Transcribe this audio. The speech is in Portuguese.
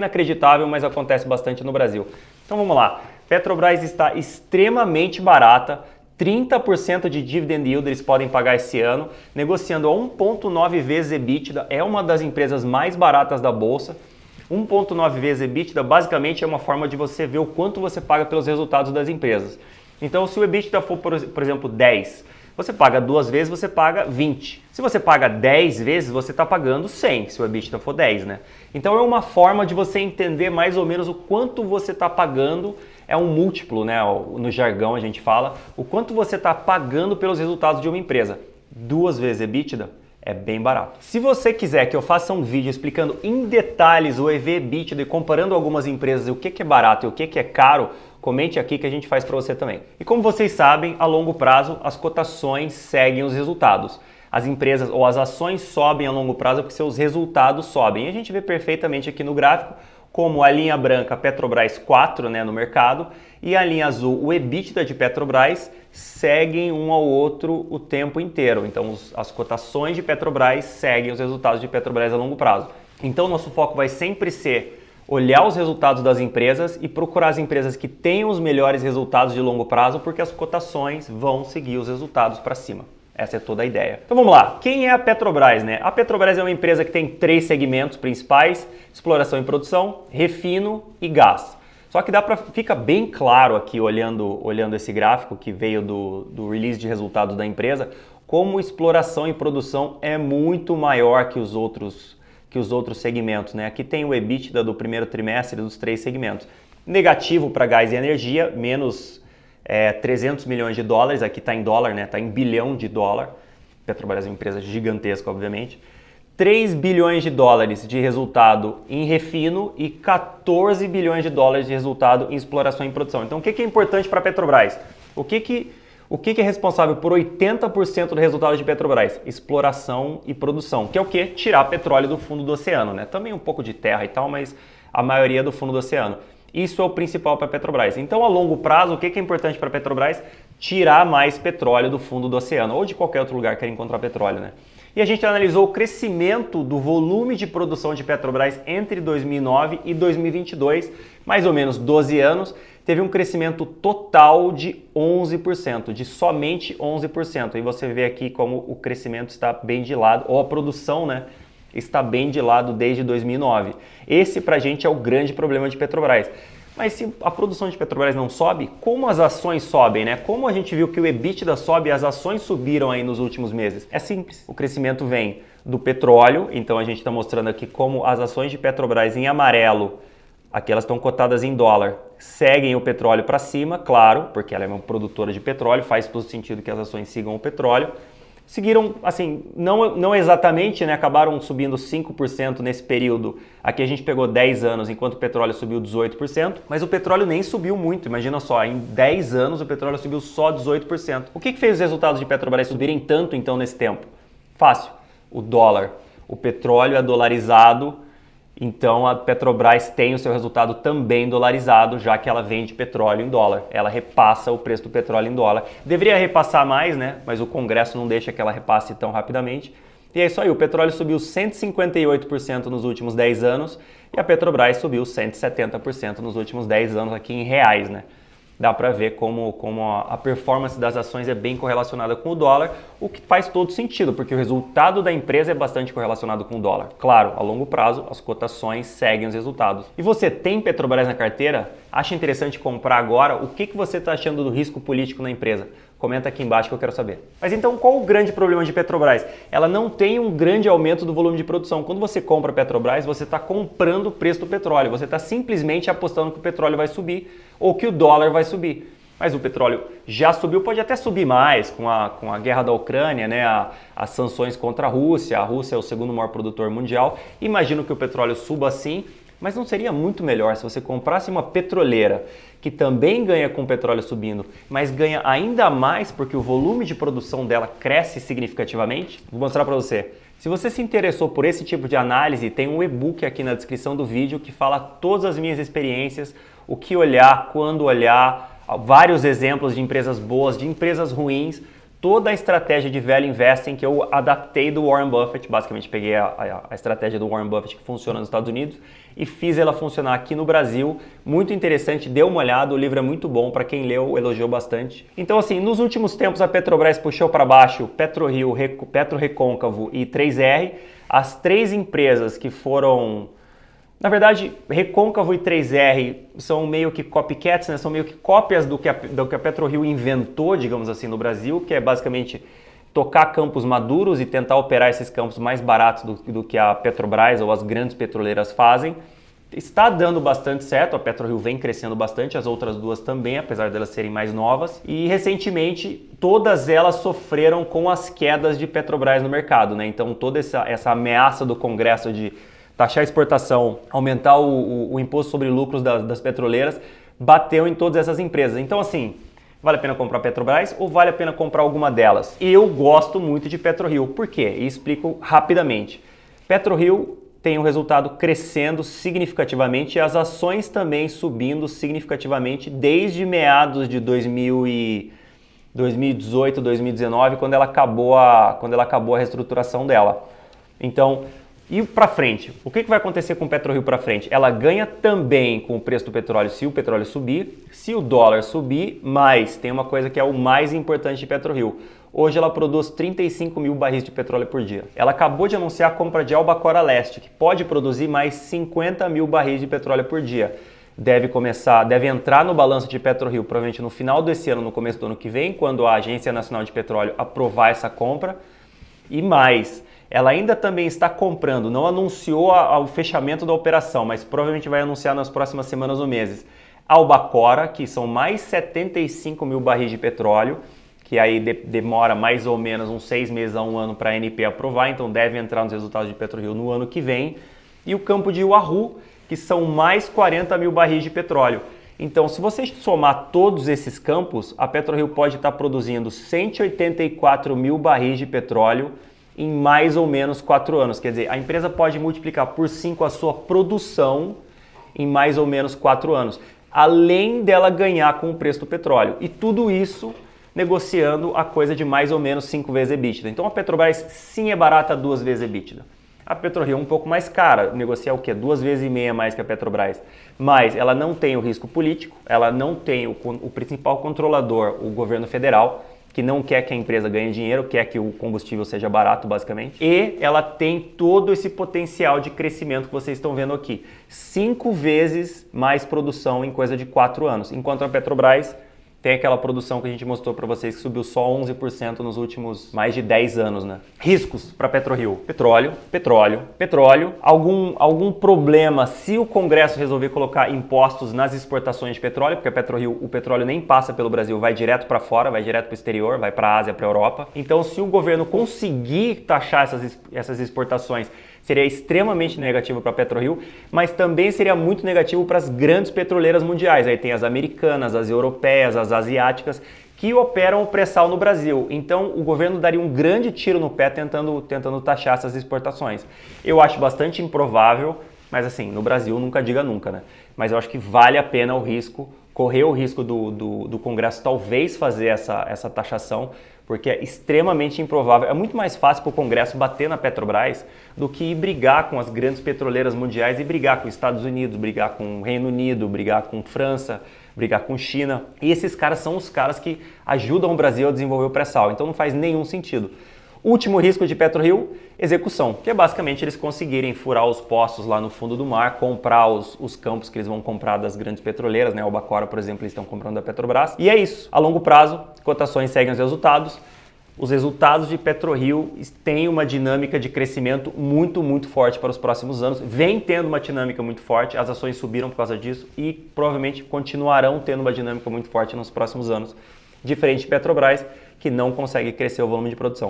Inacreditável, mas acontece bastante no Brasil. Então vamos lá. Petrobras está extremamente barata, 30% de dividend yield eles podem pagar esse ano, negociando a 1,9 vezes EBITDA, é uma das empresas mais baratas da bolsa. 1,9 vezes EBITDA basicamente é uma forma de você ver o quanto você paga pelos resultados das empresas. Então se o EBITDA for, por exemplo, 10, você paga 2 vezes, você paga 20. Se você paga 10 vezes, você está pagando 100, se o EBITDA for 10, né? Então é uma forma de você entender mais ou menos o quanto você está pagando, é um múltiplo, né? No jargão a gente fala, o quanto você está pagando pelos resultados de uma empresa. 2 vezes EBITDA é bem barato. Se você quiser que eu faça um vídeo explicando em detalhes o EV/EBITDA e comparando algumas empresas e o que é barato e o que é caro, comente aqui que a gente faz para você também. E como vocês sabem, a longo prazo as cotações seguem os resultados. As empresas ou as ações sobem a longo prazo porque seus resultados sobem. E a gente vê perfeitamente aqui no gráfico como a linha branca Petrobras 4, né, no mercado, e a linha azul, o EBITDA de Petrobras, seguem um ao outro o tempo inteiro. Então as cotações de Petrobras seguem os resultados de Petrobras a longo prazo. Então nosso foco vai sempre ser olhar os resultados das empresas e procurar as empresas que tenham os melhores resultados de longo prazo, porque as cotações vão seguir os resultados para cima. Essa é toda a ideia. Então vamos lá. Quem é a Petrobras, né? A Petrobras é uma empresa que tem 3 segmentos principais: exploração e produção, refino e gás. Só que fica bem claro aqui, olhando esse gráfico que veio do release de resultados da empresa, como exploração e produção é muito maior que os outros segmentos, né? Aqui tem o EBITDA do primeiro trimestre dos 3 segmentos. Negativo para gás e energia, menos 300 milhões de dólares, aqui está em dólar, né? Está em bilhão de dólar. Petrobras é uma empresa gigantesca, obviamente. 3 bilhões de dólares de resultado em refino e 14 bilhões de dólares de resultado em exploração e produção. Então o que é importante para a Petrobras? O que é responsável por 80% do resultado de Petrobras? Exploração e produção, que é o quê? Tirar petróleo do fundo do oceano, né? Também um pouco de terra e tal, mas a maioria do fundo do oceano. Isso é o principal para a Petrobras. Então, a longo prazo, o que é importante para a Petrobras? Tirar mais petróleo do fundo do oceano ou de qualquer outro lugar que queira encontrar petróleo, né? E a gente analisou o crescimento do volume de produção de Petrobras entre 2009 e 2022, mais ou menos 12 anos, teve um crescimento total de 11%, de somente 11%. E você vê aqui como o crescimento está bem de lado, ou a produção, né, está bem de lado desde 2009. Esse, pra gente, é o grande problema de Petrobras. Mas se a produção de Petrobras não sobe, como as ações sobem, né? Como a gente viu que o EBITDA sobe e as ações subiram aí nos últimos meses? É simples. O crescimento vem do petróleo, então a gente está mostrando aqui como as ações de Petrobras em amarelo, aqui elas estão cotadas em dólar, seguem o petróleo para cima, claro, porque ela é uma produtora de petróleo, faz todo sentido que as ações sigam o petróleo. Seguiram, assim, não exatamente, né? Acabaram subindo 5% nesse período. Aqui a gente pegou 10 anos, enquanto o petróleo subiu 18%, mas o petróleo nem subiu muito. Imagina só, em 10 anos o petróleo subiu só 18%. O que fez os resultados de Petrobras subirem tanto, então, nesse tempo? Fácil, o dólar. O petróleo é dolarizado, então a Petrobras tem o seu resultado também dolarizado, já que ela vende petróleo em dólar. Ela repassa o preço do petróleo em dólar. Deveria repassar mais, né? Mas o Congresso não deixa que ela repasse tão rapidamente. E é isso aí, o petróleo subiu 158% nos últimos 10 anos e a Petrobras subiu 170% nos últimos 10 anos aqui em reais, né? Dá para ver como a performance das ações é bem correlacionada com o dólar, o que faz todo sentido, porque o resultado da empresa é bastante correlacionado com o dólar. Claro, a longo prazo, as cotações seguem os resultados. E você tem Petrobras na carteira? Acha interessante comprar agora? O que você está achando do risco político na empresa? Comenta aqui embaixo que eu quero saber. Mas então qual o grande problema de Petrobras? Ela não tem um grande aumento do volume de produção. Quando você compra Petrobras, você está comprando o preço do petróleo. Você está simplesmente apostando que o petróleo vai subir ou que o dólar vai subir. Mas o petróleo já subiu, pode até subir mais com a guerra da Ucrânia, né? As sanções contra a Rússia. A Rússia é o segundo maior produtor mundial. Imagino que o petróleo suba assim. Mas não seria muito melhor se você comprasse uma petroleira que também ganha com o petróleo subindo, mas ganha ainda mais porque o volume de produção dela cresce significativamente? Vou mostrar para você. Se você se interessou por esse tipo de análise, tem um e-book aqui na descrição do vídeo que fala todas as minhas experiências, o que olhar, quando olhar, vários exemplos de empresas boas, de empresas ruins, toda a estratégia de value investing que eu adaptei do Warren Buffett, basicamente peguei a estratégia do Warren Buffett que funciona nos Estados Unidos e fiz ela funcionar aqui no Brasil. Muito interessante, dê uma olhada, o livro é muito bom, para quem leu, elogiou bastante. Então assim, nos últimos tempos a Petrobras puxou para baixo PetroRio, PetroRecôncavo e 3R, as três empresas que foram... Na verdade, Recôncavo e 3R são meio que copycats, né? São meio que cópias do que a PetroRio inventou, digamos assim, no Brasil, que é basicamente tocar campos maduros e tentar operar esses campos mais baratos do que a Petrobras ou as grandes petroleiras fazem. Está dando bastante certo, a PetroRio vem crescendo bastante, as outras duas também, apesar delas serem mais novas. E recentemente, todas elas sofreram com as quedas de Petrobras no mercado, né? Então toda essa ameaça do Congresso de taxar a exportação, aumentar o imposto sobre lucros das petroleiras, bateu em todas essas empresas. Então assim, vale a pena comprar Petrobras ou vale a pena comprar alguma delas? Eu gosto muito de PetroRio. Por quê? E explico rapidamente. PetroRio tem um resultado crescendo significativamente e as ações também subindo significativamente desde meados de 2018, 2019, quando ela acabou a reestruturação dela. Então, e para frente, o que vai acontecer com o PetroRio para frente? Ela ganha também com o preço do petróleo se o petróleo subir, se o dólar subir, mas tem uma coisa que é o mais importante de PetroRio. Hoje ela produz 35 mil barris de petróleo por dia. Ela acabou de anunciar a compra de Albacora Leste, que pode produzir mais 50 mil barris de petróleo por dia. Deve entrar no balanço de PetroRio provavelmente no final desse ano, no começo do ano que vem, quando a Agência Nacional de Petróleo aprovar essa compra. E mais, ela ainda também está comprando, não anunciou o fechamento da operação, mas provavelmente vai anunciar nas próximas semanas ou meses. Albacora, que são mais 75 mil barris de petróleo, que aí demora mais ou menos uns 6 meses a 1 ano para a ANP aprovar, então deve entrar nos resultados de PetroRio no ano que vem. E o campo de Wahoo, que são mais 40 mil barris de petróleo. Então, se você somar todos esses campos, a PetroRio pode estar produzindo 184 mil barris de petróleo em mais ou menos 4 anos. Quer dizer, a empresa pode multiplicar por 5 a sua produção em mais ou menos 4 anos, além dela ganhar com o preço do petróleo. E tudo isso negociando a coisa de mais ou menos 5 vezes EBITDA. Então a Petrobras sim é barata 2 vezes EBITDA. A PetroRio é um pouco mais cara, negocia o quê? 2,5 vezes mais que a Petrobras. Mas ela não tem o risco político, ela não tem o principal controlador, o governo federal, que não quer que a empresa ganhe dinheiro, quer que o combustível seja barato, basicamente. E ela tem todo esse potencial de crescimento que vocês estão vendo aqui. 5 vezes mais produção em coisa de 4 anos. Enquanto a Petrobras tem aquela produção que a gente mostrou para vocês que subiu só 11% nos últimos mais de 10 anos, né? Riscos para PetroRio. Petróleo. Algum problema se o Congresso resolver colocar impostos nas exportações de petróleo, porque o petróleo nem passa pelo Brasil, vai direto para fora, vai direto para o exterior, vai para a Ásia, para a Europa. Então, se o governo conseguir taxar essas exportações, seria extremamente negativo para a PetroRio, mas também seria muito negativo para as grandes petroleiras mundiais. Aí tem as americanas, as europeias, as asiáticas, que operam o pré-sal no Brasil. Então o governo daria um grande tiro no pé tentando taxar essas exportações. Eu acho bastante improvável, mas assim, no Brasil nunca diga nunca, né? Mas eu acho que vale a pena o risco, correr o risco do Congresso talvez fazer essa taxação, porque é extremamente improvável. É muito mais fácil para o Congresso bater na Petrobras do que ir brigar com as grandes petroleiras mundiais e brigar com os Estados Unidos, brigar com o Reino Unido, brigar com França, brigar com China. E esses caras são os caras que ajudam o Brasil a desenvolver o pré-sal. Então não faz nenhum sentido. Último risco de PetroRio, execução, que é basicamente eles conseguirem furar os poços lá no fundo do mar, comprar os campos que eles vão comprar das grandes petroleiras, né? O Albacora, por exemplo, eles estão comprando da Petrobras. E é isso. A longo prazo, cotações seguem os resultados. Os resultados de PetroRio têm uma dinâmica de crescimento muito, muito forte para os próximos anos. Vem tendo uma dinâmica muito forte, as ações subiram por causa disso e provavelmente continuarão tendo uma dinâmica muito forte nos próximos anos. Diferente de Petrobras, que não consegue crescer o volume de produção.